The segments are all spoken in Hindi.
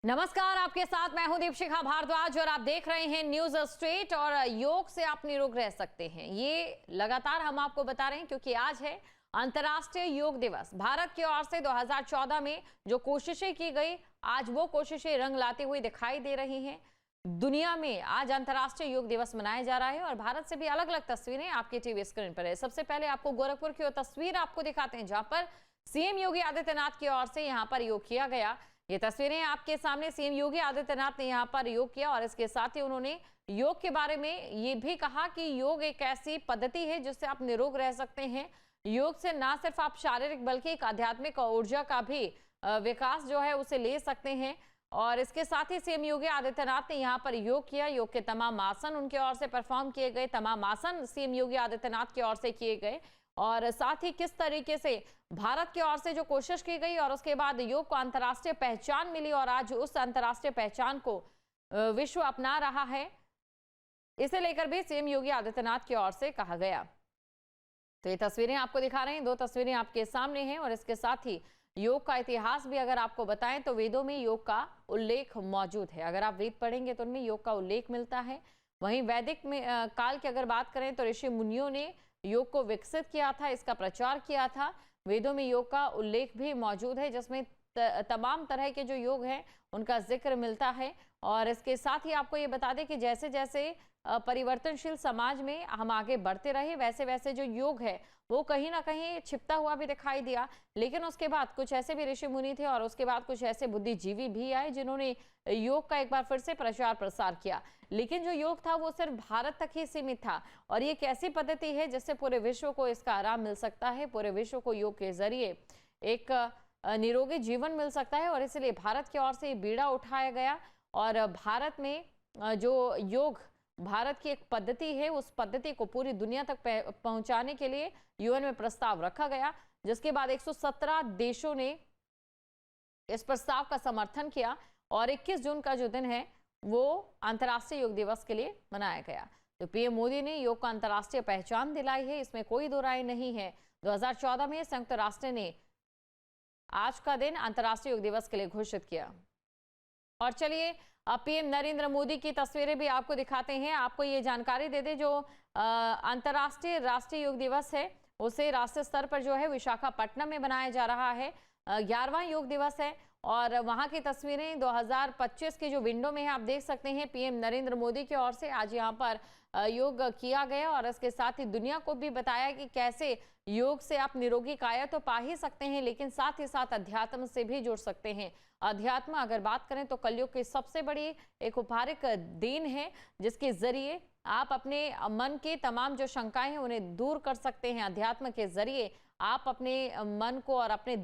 नमस्कार, आपके साथ मैं हूं दीपशिखा भारद्वाज और आप देख रहे हैं न्यूज स्ट्रीट। और योग से आप निरोग रह सकते हैं, ये लगातार हम आपको बता रहे हैं क्योंकि आज है अंतर्राष्ट्रीय योग दिवस। भारत की ओर से 2014 में जो कोशिशें की गई, आज वो कोशिशें रंग लाती हुई दिखाई दे रही हैं। दुनिया में आज अंतर्राष्ट्रीय योग दिवस मनाया जा रहा है और भारत से भी अलग अलग तस्वीरें आपके टीवी स्क्रीन पर है। सबसे पहले आपको गोरखपुर की तस्वीर आपको दिखाते हैं, जहां पर सीएम योगी आदित्यनाथ की ओर से यहाँ पर योग किया गया। ये तस्वीरें आपके सामने, सीएम योगी आदित्यनाथ ने यहाँ पर योग किया और इसके साथ ही उन्होंने योग के बारे में ये भी कहा कि योग एक ऐसी पद्धति है जिससे आप निरोग रह सकते हैं। योग से ना सिर्फ आप शारीरिक बल्कि एक आध्यात्मिक ऊर्जा का भी विकास जो है उसे ले सकते हैं। और इसके साथ ही सीएम योगी आदित्यनाथ ने यहाँ पर योग किया। योग के तमाम आसन उनके ओर से परफॉर्म किए गए, तमाम आसन सीएम योगी आदित्यनाथ की ओर से किए गए। और साथ ही किस तरीके से भारत की ओर से जो कोशिश की गई और उसके बाद योग को अंतर्राष्ट्रीय पहचान मिली और आज उस अंतर्राष्ट्रीय पहचान को विश्व अपना रहा है, इसे लेकर भी सीएम योगी आदित्यनाथ की ओर से कहा गया। तो ये तस्वीरें आपको दिखा रहे हैं, दो तस्वीरें आपके सामने हैं। और इसके साथ ही योग का इतिहास भी अगर आपको बताएं तो वेदों में योग का उल्लेख मौजूद है। अगर आप वेद पढ़ेंगे तो उनमें योग का उल्लेख मिलता है। वहीं वैदिक में काल की अगर बात करें तो ऋषि मुनियों ने योग को विकसित किया था, इसका प्रचार किया था। वेदों में योग का उल्लेख भी मौजूद है जिसमें तमाम तरह के जो योग हैं उनका जिक्र मिलता है। और इसके साथ ही आपको ये बता दें कि जैसे जैसे परिवर्तनशील समाज में हम आगे बढ़ते रहे, वैसे वैसे जो योग है वो कहीं ना कहीं छिपता हुआ भी दिखाई दिया। लेकिन उसके बाद कुछ ऐसे भी ऋषि मुनि थे और उसके बाद कुछ ऐसे बुद्धिजीवी भी आए जिन्होंने योग का एक बार फिर से प्रचार प्रसार किया। लेकिन जो योग था वो सिर्फ भारत तक ही सीमित था और ये एक ऐसी पद्धति है जिससे पूरे विश्व को इसका आराम मिल सकता है, पूरे विश्व को योग के जरिए एक निरोगी जीवन मिल सकता है। और इसलिए भारत की ओर से ये बीड़ा उठाया गया और भारत में जो योग भारत की एक पद्धति है, उस पद्धति को पूरी दुनिया तक पहुंचाने के लिए यूएन में प्रस्ताव रखा गया, जिसके बाद 117 देशों ने इस प्रस्ताव का समर्थन किया और 21 जून का जो दिन है वो अंतर्राष्ट्रीय योग दिवस के लिए मनाया गया। तो पीएम मोदी ने योग को अंतर्राष्ट्रीय पहचान दिलाई है, इसमें कोई दो राय नहीं है। 2014 में संयुक्त राष्ट्र ने आज का दिन अंतर्राष्ट्रीय योग दिवस के लिए घोषित किया। और चलिए अब पीएम नरेंद्र मोदी की तस्वीरें भी आपको दिखाते हैं। आपको ये जानकारी दे दें, जो अंतर्राष्ट्रीय राष्ट्रीय योग दिवस है उसे राष्ट्रीय स्तर पर जो है विशाखापट्टनम में बनाया जा रहा है। 11वां योग दिवस है और वहां की तस्वीरें 2025 की जो विंडो में है आप देख सकते हैं। पीएम नरेंद्र मोदी की ओर से आज यहां पर योग किया गया और इसके साथ ही दुनिया को भी बताया कि कैसे योग से आप निरोगी काया तो पा ही सकते हैं, लेकिन साथ ही साथ अध्यात्म से भी जुड़ सकते हैं। अध्यात्म अगर बात करें तो कलयुग की सबसे बड़ी एक उपहारिक देन है जिसके जरिए आप अपने मन की तमाम जो शंकाएं हैं उन्हें दूर कर सकते हैं। अध्यात्म के जरिए आप अपने मन को और अपने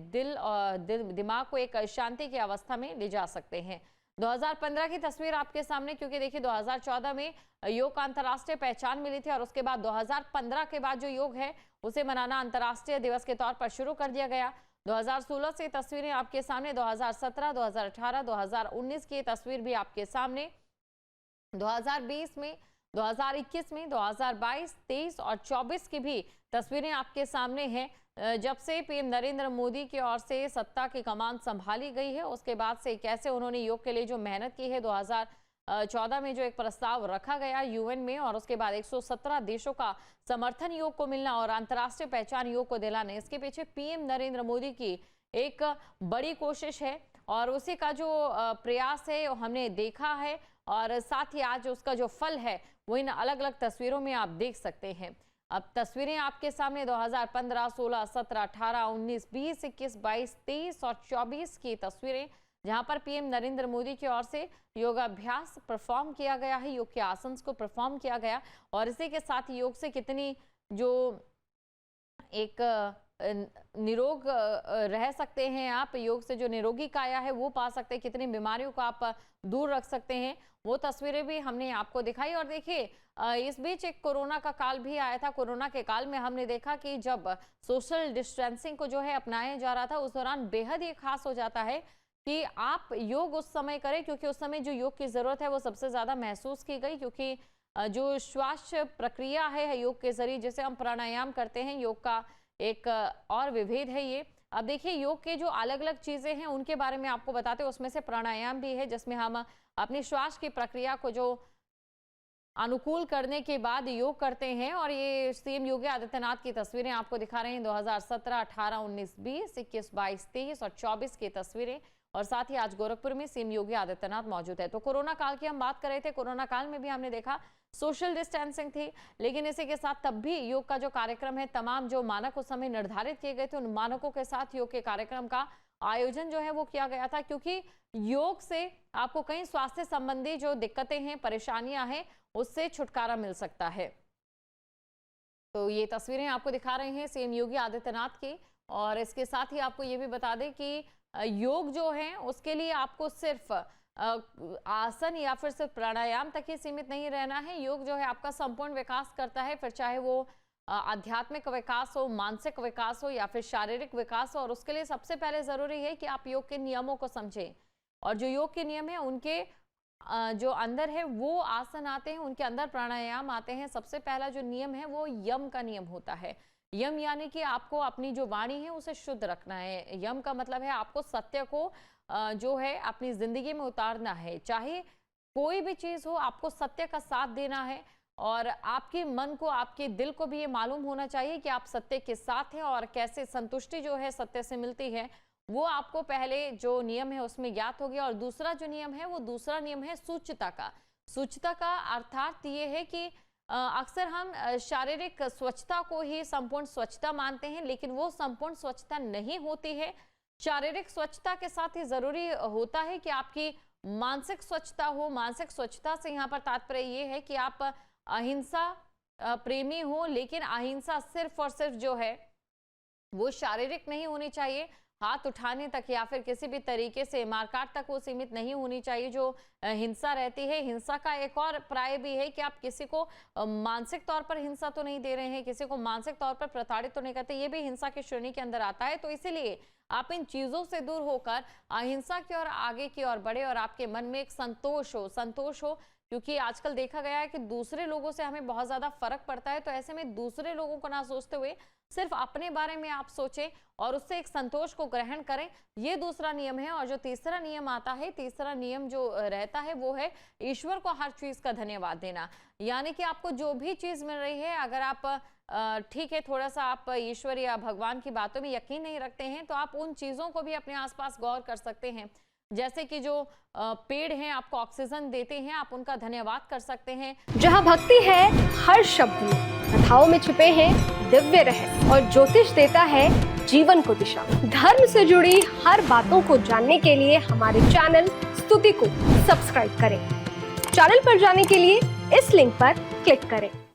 दिमाग को एक शांति की अवस्था में ले जा सकते हैं। 2015 की तस्वीर आपके सामने, क्योंकि देखिए 2014 में योग का अंतर्राष्ट्रीय पहचान मिली थी और उसके बाद 2015 के बाद जो योग है उसे मनाना अंतर्राष्ट्रीय दिवस के तौर पर शुरू कर दिया गया। 2016 से तस्वीरें आपके सामने, 2017, 2018, 2019 की तस्वीर भी आपके सामने, 2020 में, 2021 में, 2022, 23 और 24 की भी तस्वीरें आपके सामने हैं। जब से पीएम नरेंद्र मोदी की ओर से सत्ता की कमान संभाली गई है उसके बाद से कैसे उन्होंने योग के लिए जो मेहनत की है, 2014 में जो एक प्रस्ताव रखा गया यूएन में और उसके बाद 117 देशों का समर्थन योग को मिलना और अंतर्राष्ट्रीय पहचान योग को दिलाने, इसके पीछे पीएम नरेंद्र मोदी की एक बड़ी कोशिश है और उसी का जो प्रयास है हमने देखा है और साथ ही आज उसका जो फल है वो इन अलग अलग तस्वीरों में आप देख सकते हैं। अब तस्वीरें आपके सामने 2015, 16, 17, 18, 19, 20, 21, 22, 23 और 24 की तस्वीरें, जहां पर पीएम नरेंद्र मोदी की ओर से योगाभ्यास परफॉर्म किया गया है, योग के आसन को परफॉर्म किया गया। और इसी के साथ योग से कितनी जो एक निरोग रह सकते हैं आप, योग से जो निरोगी काया है वो पा सकते हैं, कितनी बीमारियों को आप दूर रख सकते हैं, वो तस्वीरें भी हमने आपको दिखाई। और देखिए इस बीच एक कोरोना का काल भी आया था। कोरोना के काल में हमने देखा कि जब सोशल डिस्टेंसिंग को जो है अपनाया जा रहा था उस दौरान बेहद ही खास हो जाता है कि आप योग उस समय करें, क्योंकि उस समय जो योग की जरूरत है वो सबसे ज्यादा महसूस की गई, क्योंकि जो श्वास प्रक्रिया है योग के जरिए जिसे हम प्राणायाम करते हैं, योग का एक और विभेद है ये अब देखिए योग के जो अलग अलग चीजें हैं उनके बारे में आपको बताते हैं। उसमें से प्राणायाम भी है, जिसमें हम अपनी श्वास की प्रक्रिया को जो अनुकूल करने के बाद योग करते हैं। और ये सीएम योगी आदित्यनाथ की तस्वीरें आपको दिखा रहे हैं 2017, 18, 19, 20, 21, 22, 23 और 24 की तस्वीरें। और साथ ही आज गोरखपुर में सीएम योगी आदित्यनाथ मौजूद है। तो कोरोना काल की हम बात कर रहे थे, कोरोना काल में भी हमने देखा सोशल डिस्टेंसिंग थी, लेकिन इसी के साथ तब भी योग का जो कार्यक्रम है, तमाम जो मानक उस समय निर्धारित किए गए थे, उन मानकों के साथ योग के कार्यक्रम का आयोजन जो है वो किया गया था। क्योंकि योग से आपको कई स्वास्थ्य संबंधी जो दिक्कतें हैं, परेशानियां हैं, उससे छुटकारा मिल सकता है। तो ये तस्वीरें आपको दिखा रहे हैं सीएम योगी आदित्यनाथ की। और इसके साथ ही आपको ये भी बता दें कि योग जो है उसके लिए आपको सिर्फ आसन या फिर सिर्फ प्राणायाम तक ही सीमित नहीं रहना है। योग जो है आपका संपूर्ण विकास करता है, फिर चाहे वो आध्यात्मिक विकास हो, मानसिक विकास हो या फिर शारीरिक विकास हो। और उसके लिए सबसे पहले जरूरी है कि आप योग के नियमों को समझें। और जो योग के नियम है उनके जो अंदर है वो आसन आते हैं, उनके अंदर प्राणायाम आते हैं। सबसे पहला जो नियम है वो यम का नियम होता है। यम यानी कि आपको अपनी जो वाणी है उसे शुद्ध रखना है। यम का मतलब है आपको सत्य को जो है अपनी जिंदगी में उतारना है। चाहे कोई भी चीज हो, आपको सत्य का साथ देना है। और आपके मन को, आपके दिल को भी ये मालूम होना चाहिए कि आप सत्य के साथ हैं और कैसे संतुष्टि जो है सत्य से मिलती है, वो आपको पहले जो नियम है उसमें ज्ञात हो गया। और दूसरा जो नियम है वो दूसरा नियम है सूचिता का। सूचिता का अर्थात ये है कि अक्सर हम शारीरिक स्वच्छता को ही संपूर्ण स्वच्छता मानते हैं, लेकिन वो संपूर्ण स्वच्छता नहीं होती है। शारीरिक स्वच्छता के साथ ही जरूरी होता है कि आपकी मानसिक स्वच्छता हो। मानसिक स्वच्छता से यहाँ पर तात्पर्य ये है कि आप अहिंसा प्रेमी हो, लेकिन अहिंसा सिर्फ और सिर्फ जो है वो शारीरिक नहीं होनी चाहिए। हाथ उठाने तक या फिर किसी भी तरीके से मारकाट तक वो सीमित नहीं होनी चाहिए जो हिंसा रहती है। हिंसा का एक और प्राय भी है कि आप किसी को मानसिक तौर पर हिंसा तो नहीं दे रहे हैं, किसी को मानसिक तौर पर प्रताड़ित तो नहीं करते, ये भी हिंसा की श्रेणी के अंदर आता है। तो इसीलिए आप इन चीजों से दूर होकर अहिंसा की ओर आगे की ओर बढ़े और आपके मन में एक संतोष हो। क्योंकि आजकल देखा गया है कि दूसरे लोगों से हमें बहुत ज्यादा फर्क पड़ता है। तो ऐसे में दूसरे लोगों को ना सोचते हुए सिर्फ अपने बारे में आप सोचें और उससे एक संतोष को ग्रहण करें, ये दूसरा नियम है। और जो तीसरा नियम आता है, तीसरा नियम जो रहता है वो है ईश्वर को हर चीज का धन्यवाद देना। यानी कि आपको जो भी चीज मिल रही है, अगर आप ठीक है थोड़ा सा आप ईश्वर या भगवान की बातों में यकीन नहीं रखते हैं, तो आप उन चीजों को भी अपने आसपास गौर कर सकते हैं। जैसे कि जो पेड़ हैं आपको ऑक्सीजन देते हैं, आप उनका धन्यवाद कर सकते हैं। जहाँ भक्ति है हर शब्द में, कथाओं में छिपे हैं दिव्य रहस्य और ज्योतिष देता है जीवन को दिशा। धर्म से जुड़ी हर बातों को जानने के लिए हमारे चैनल स्तुति को सब्सक्राइब करें। चैनल पर जाने के लिए इस लिंक पर क्लिक करें।